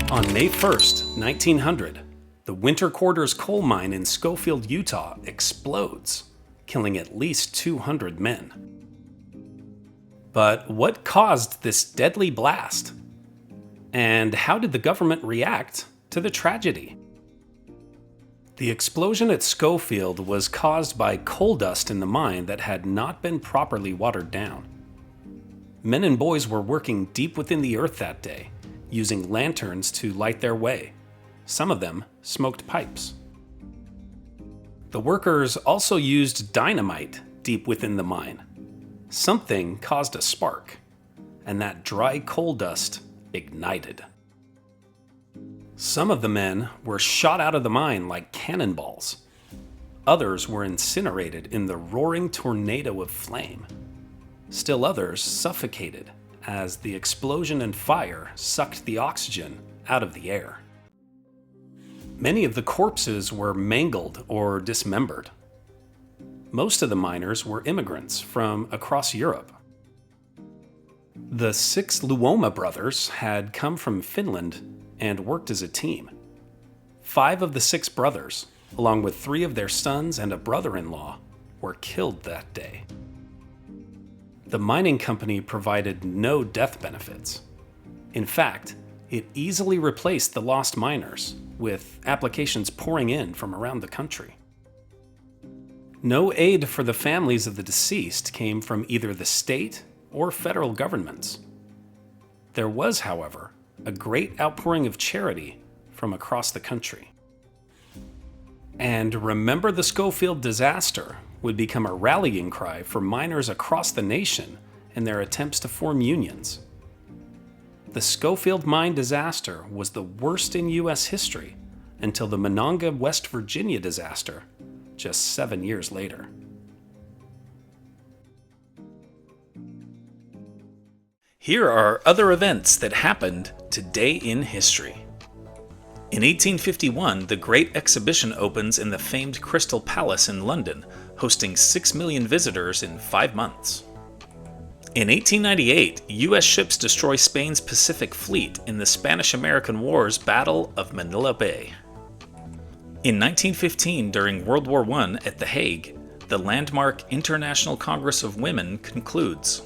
On May 1st, 1900, the Winter Quarters coal mine in Scofield, Utah explodes, killing at least 200 men. But what caused this deadly blast? And how did the government react to the tragedy? The explosion at Scofield was caused by coal dust in the mine that had not been properly watered down. Men and boys were working deep within the earth that day, using lanterns to light their way. Some of them smoked pipes. The workers also used dynamite deep within the mine. Something caused a spark, and that dry coal dust ignited. Some of the men were shot out of the mine like cannonballs. Others were incinerated in the roaring tornado of flame. Still others suffocated as the explosion and fire sucked the oxygen out of the air. Many of the corpses were mangled or dismembered. Most of the miners were immigrants from across Europe. The 6 Luoma brothers had come from Finland and worked as a team. 5 of the 6 brothers, along with 3 of their sons and a brother-in-law, were killed that day. The mining company provided no death benefits. In fact, it easily replaced the lost miners, with applications pouring in from around the country. No aid for the families of the deceased came from either the state or federal governments. There was, however, a great outpouring of charity from across the country. And Remember the Scofield disaster would become a rallying cry for miners across the nation in their attempts to form unions. The Scofield mine disaster was the worst in U.S. history until the Monongah, West Virginia disaster just 7 years later. Here are other events that happened today in history. In 1851, the Great Exhibition opens in the famed Crystal Palace in London, hosting 6 million visitors in 5 months. In 1898, U.S. ships destroy Spain's Pacific Fleet in the Spanish-American War's Battle of Manila Bay. In 1915, during World War I at The Hague, the landmark International Congress of Women concludes.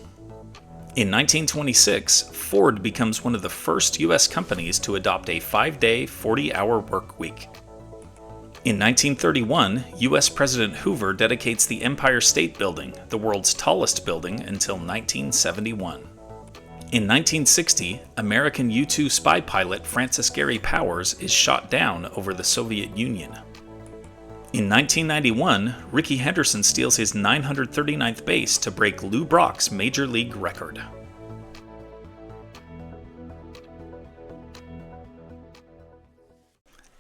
In 1926, Ford becomes one of the first U.S. companies to adopt a 5-day, 40-hour work week. In 1931, U.S. President Hoover dedicates the Empire State Building, the world's tallest building, until 1971. In 1960, American U-2 spy pilot Francis Gary Powers is shot down over the Soviet Union. In 1991, Rickey Henderson steals his 939th base to break Lou Brock's Major League record.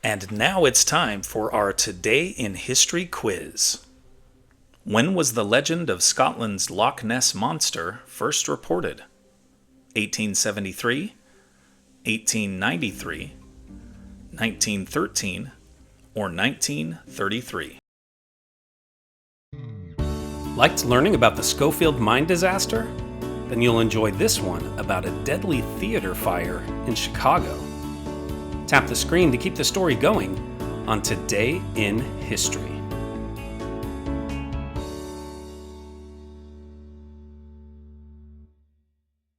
And now it's time for our Today in History quiz. When was the legend of Scotland's Loch Ness Monster first reported? 1873, 1893, 1913, or 1933? Liked learning about the Scofield mine disaster? Then you'll enjoy this one about a deadly theater fire in Chicago. Tap the screen to keep the story going on Today in History.